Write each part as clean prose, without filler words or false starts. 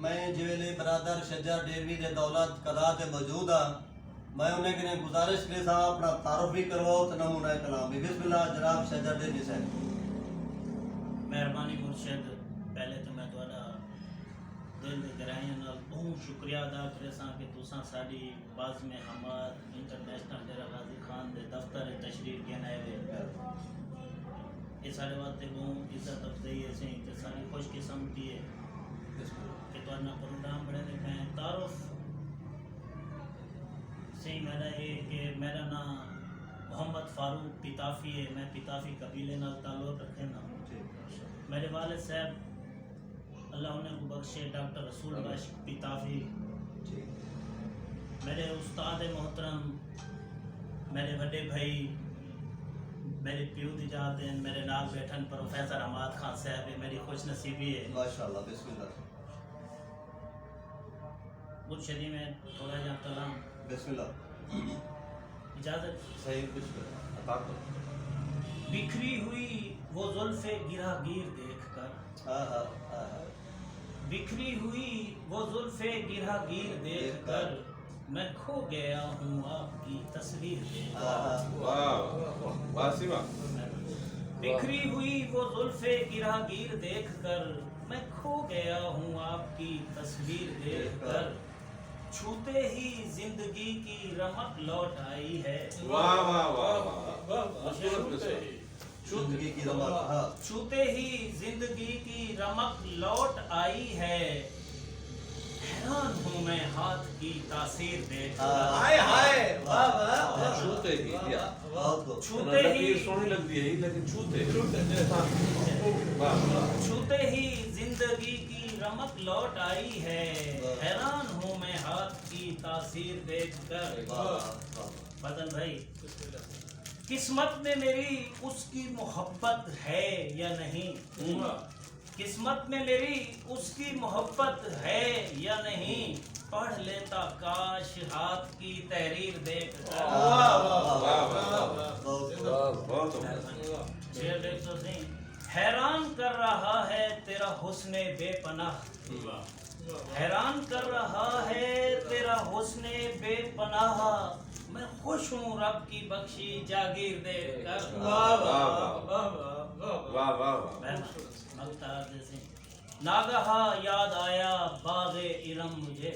میں جویلی برادر شجر ڈیروی دے دولت کلا تے موجود ہاں. میں انہیں کہ گزارش کرے سا اپنا تعارف بھی کرواؤ تو نمونہ کلام بھی. بسم اللہ جناب شجر ڈیروی صاحب. مہربانی مرشد، پہلے تو میں تھوڑا دل دے گہرائیاں نال بہت شکریہ ادا کرے سا کہ تساں ساڈی بازم حماد انٹرنیشنل ڈیرہ غازی خان دے دفتر تشریف گین آئے ہوئے. یہ سارے واسطے بہت عزت افزائی ہے سی تے ساری خوش قسمتی ہے کہ تہاڈا پروگرام بڑے دیکھا ہے. تعارف سی میرا یہ کہ میرا نام محمد فاروق پیتافی ہے. میں پیتافی قبیلے نال تعلق رکھے نا. میرے والد صاحب اللہ انہیں کو بخشے ڈاکٹر رسول بخش پیتافی. میرے استاد محترم میرے بڑے بھائی میرے پیو دی جات ہیں. میرے نال بیٹھن پروفیسر حماد خان صاحب ہے. میری خوش نصیبی ہے. ماشاءاللہ. بسم اللہ. مرشدی میں تھوڑا جا کلام بسم اللہ. اجازت. صحیح کچھ عطا کرو. بکھری ہوئی وہ زلف گرہ گیر دیکھ کر، بکھری ہوئی وہ زلف گرہ گیر دیکھ کر میں کھو گیا ہوں آپ کی تصویر دیکھ کر. بکھری ہوئی وہ زلف گرہ گیر دیکھ کر میں کھو گیا ہوں آپ کی تصویر دیکھ کر. چھوتے ہی زندگی کی رمق لوٹ آئی ہے. زندگی کی رمق. چھوتے ہی زندگی کی رمق لوٹ آئی ہے. حیران ہوں میں ہاتھ کی تاثیر دیکھ کر. چھوتے ہی چھوتے ہی سونی لگتی ہے لیکن چھوتے چھوتے ہی زندگی کی رمق لوٹ آئی ہے. حیران ہوں میں ہاتھ کی تاثیر دیکھ کر. بدل بھائی، قسمت میں میری اس کی محبت ہے یا نہیں؟ قسمت میں میری اس کی محبت ہے یا نہیں؟ پڑھ لیتا کاش ہاتھ کی تحریر دیکھ کر. شعر دیکھ تو صحیح. حیران کر رہا ہے تیرا حسن بے پناہ، حیران کر رہا ہے تیرا حسن بے پناہ. میں خوش ہوں رب کی بخشی جاگیر دیکھ کر. ناگہا یاد آیا باغ ارم مجھے،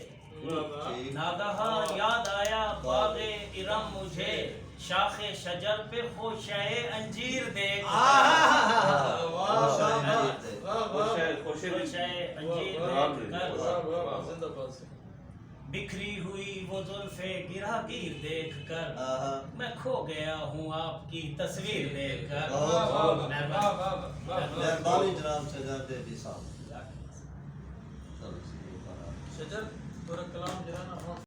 ناگہا یاد آیا باغ ارم مجھے. شاخ شجر پہ خوشہ انجیر دیکھ کر. خوشہ انجیر دیکھ کر. بکھری ہوئی وہ زلف گرہ گیر دیکھ کر میں کھو گیا ہوں آپ کی تصویر دیکھ کر. مہربانی جناب شجر ڈیروی صاحب. شجر تھوڑا کلام جو ہے نا